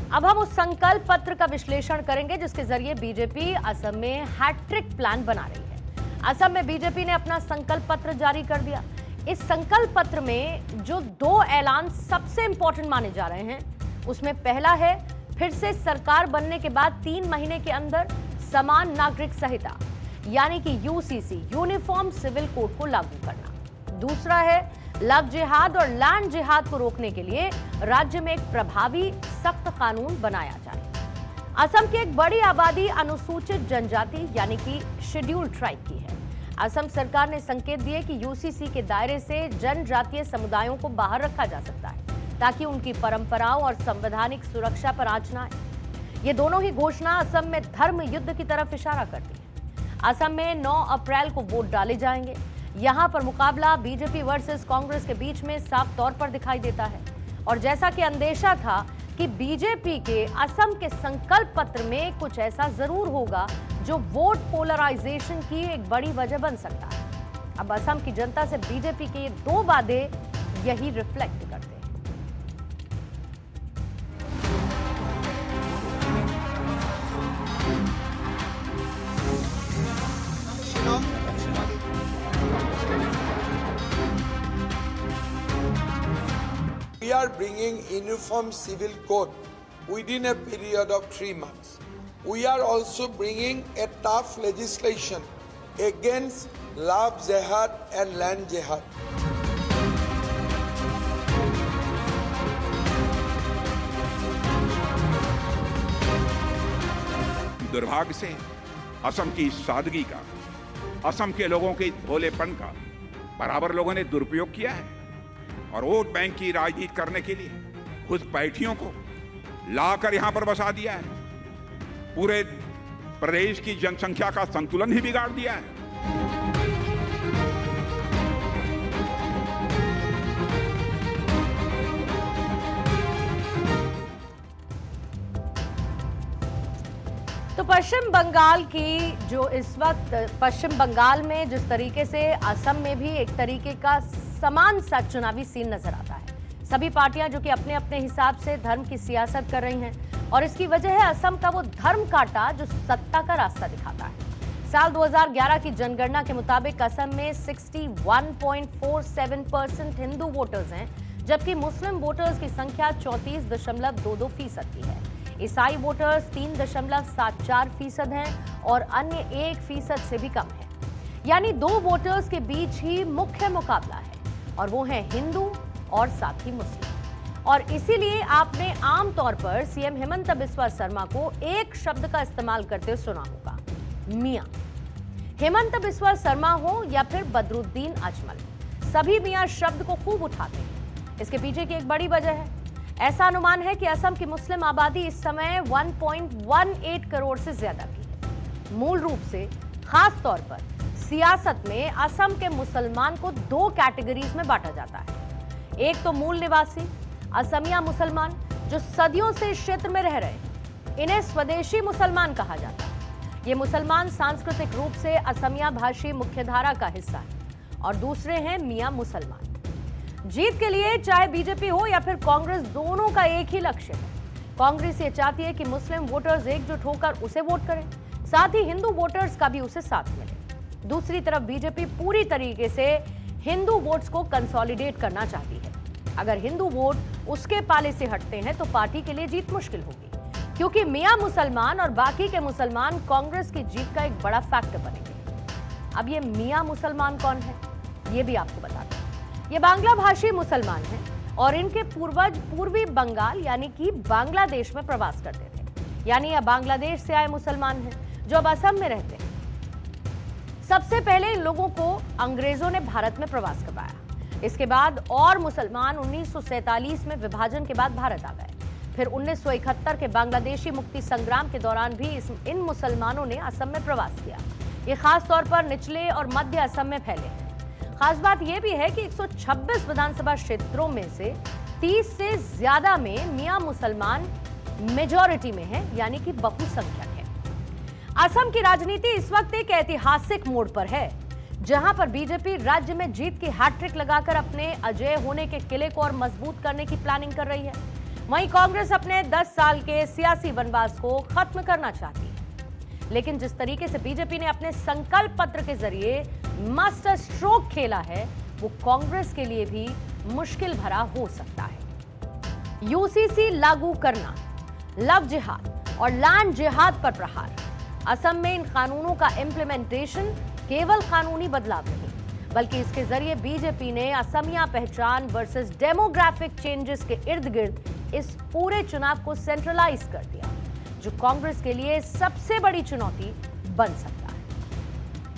अब हम उस संकल्प पत्र का विश्लेषण करेंगे जिसके जरिए बीजेपी असम में हैट्रिक प्लान बना रही है। असम में बीजेपी ने अपना संकल्प पत्र जारी कर दिया। इस संकल्प पत्र में जो 2 ऐलान सबसे इंपॉर्टेंट माने जा रहे हैं, उसमें पहला है फिर से सरकार बनने के बाद 3 महीने के अंदर समान नागरिक संहिता यानी कि यूसीसी यूनिफॉर्म सिविल कोड को लागू करना। दूसरा है लव जिहाद और लैंड जिहाद को रोकने के लिए राज्य में एक प्रभावी सख्त कानून बनाया जाए। असम की एक बड़ी आबादी अनुसूचित जनजाति यानी कि शेड्यूल्ड ट्राइब की है। असम सरकार ने संकेत दिए कि यूसीसी के दायरे से जनजातीय समुदायों को बाहर रखा जा सकता है ताकि उनकी परंपराओं और संवैधानिक सुरक्षा पर आंच न आए। ये दोनों ही घोषणा असम में धर्म युद्ध की तरफ इशारा करती है। असम में 9 अप्रैल को वोट डाले जाएंगे। यहां पर मुकाबला बीजेपी वर्सेस कांग्रेस के बीच में साफ तौर पर दिखाई देता है। और जैसा कि अंदेशा था कि बीजेपी के असम के संकल्प पत्र में कुछ ऐसा जरूर होगा जो वोट पोलराइजेशन की एक बड़ी वजह बन सकता है। अब असम की जनता से बीजेपी के ये 2 वादे यही रिफ्लेक्ट करते हैं। We are bringing uniform civil code within a period of 3 months. We are also bringing a tough legislation against love jihad and land jihad. दुर्भाग्य से असम की सादगी का, असम के लोगों के भोलेपन का बराबर लोगों ने दुरुपयोग किया है और वोट बैंक की राजनीति करने के लिए कुछ बैठियों को लाकर यहां पर बसा दिया है। पूरे प्रदेश की जनसंख्या का संतुलन ही बिगाड़ दिया है। तो पश्चिम बंगाल की जो इस वक्त पश्चिम बंगाल में जिस तरीके से असम में भी एक तरीके का समान सा चुनावी सीन नजर आता है। सभी पार्टियां जो कि अपने अपने हिसाब से धर्म की सियासत कर रही हैं और इसकी वजह है असम का वो धर्म कांटा जो सत्ता का रास्ता दिखाता है। साल 2011 की जनगणना के मुताबिक असम में 61.47% हिंदू वोटर्स हैं, जबकि मुस्लिम वोटर्स की संख्या 34.22% की है। ईसाई वोटर्स 3.74% हैं और अन्य 1% से भी कम है। यानी 2 वोटर्स के बीच ही मुख्य मुकाबला है और वो है हिंदू और साथ ही मुस्लिम। और इसीलिए आपने आमतौर पर सीएम हेमंत बिस्वा शर्मा को एक शब्द का इस्तेमाल करते हुए सुना होगा, मियां। हेमंत बिस्वा शर्मा हो या फिर बदरुद्दीन अजमल, सभी मियां शब्द को खूब उठाते हैं। इसके पीछे की एक बड़ी वजह है। ऐसा अनुमान है कि असम की मुस्लिम आबादी इस समय 1.18 करोड़ से ज्यादा की है। मूल रूप से खास तौर पर सियासत में असम के मुसलमान को 2 कैटेगरीज में बांटा जाता है। एक तो मूल निवासी असमिया मुसलमान जो सदियों से इस क्षेत्र में रह रहे हैं, इन्हें स्वदेशी मुसलमान कहा जाता है। ये मुसलमान सांस्कृतिक रूप से असमिया भाषी मुख्यधारा का हिस्सा है। और दूसरे हैं मियां मुसलमान। जीत के लिए चाहे बीजेपी हो या फिर कांग्रेस, दोनों का एक ही लक्ष्य है। कांग्रेस ये चाहती है कि मुस्लिम वोटर्स एकजुट होकर उसे वोट करें, साथ ही हिंदू वोटर्स का भी उसे साथ मिले। दूसरी तरफ बीजेपी पूरी तरीके से हिंदू वोट्स को कंसोलिडेट करना चाहती है। अगर हिंदू वोट उसके पाले से हटते हैं तो पार्टी के लिए जीत मुश्किल होगी, क्योंकि मियां मुसलमान और बाकी के मुसलमान कांग्रेस की जीत का एक बड़ा फैक्टर बनेंगे। अब ये मियां मुसलमान कौन है, ये भी आपको बता दें। ये बांग्ला भाषी मुसलमान हैं और इनके पूर्वज पूर्वी बंगाल यानी कि बांग्लादेश में प्रवास करते थे। यानी यह बांग्लादेश से आए मुसलमान हैं जो अब असम में रहते हैं। सबसे पहले इन लोगों को अंग्रेजों ने भारत में प्रवास करवाया। इसके बाद और मुसलमान 1947 में विभाजन के बाद भारत आ गए। फिर 1971 के बांग्लादेशी मुक्ति संग्राम के दौरान भी इन मुसलमानों ने असम में प्रवास किया। ये खास तौर पर निचले और मध्य असम में फैले हैं। खास बात यह भी है कि 126 विधानसभा क्षेत्रों में से 30 से ज्यादा में मियां मुसलमान मेजॉरिटी में है, यानी कि बहुसंख्यक है। असम की राजनीति इस वक्त एक ऐतिहासिक मोड़ पर है, जहां पर बीजेपी राज्य में जीत की हैट्रिक लगाकर अपने अजेय होने के किले को और मजबूत करने की प्लानिंग कर रही है। वहीं कांग्रेस अपने 10 साल के सियासी वनवास को खत्म करना चाहती है, लेकिन जिस तरीके से बीजेपी ने अपने संकल्प पत्र के जरिए मास्टर स्ट्रोक खेला है, वो कांग्रेस के लिए भी मुश्किल भरा हो सकता है। यूसीसी लागू करना, लव जिहाद और लैंड जिहाद पर प्रहार। असम में इन कानूनों का इंप्लीमेंटेशन केवल कानूनी बदलाव नहीं, बल्कि इसके जरिए बीजेपी ने असमिया पहचान वर्सेस डेमोग्राफिक चेंजेस के इर्द गिर्द इस पूरे चुनाव को सेंट्रलाइज कर दिया, जो कांग्रेस के लिए सबसे बड़ी चुनौती बन सकता है।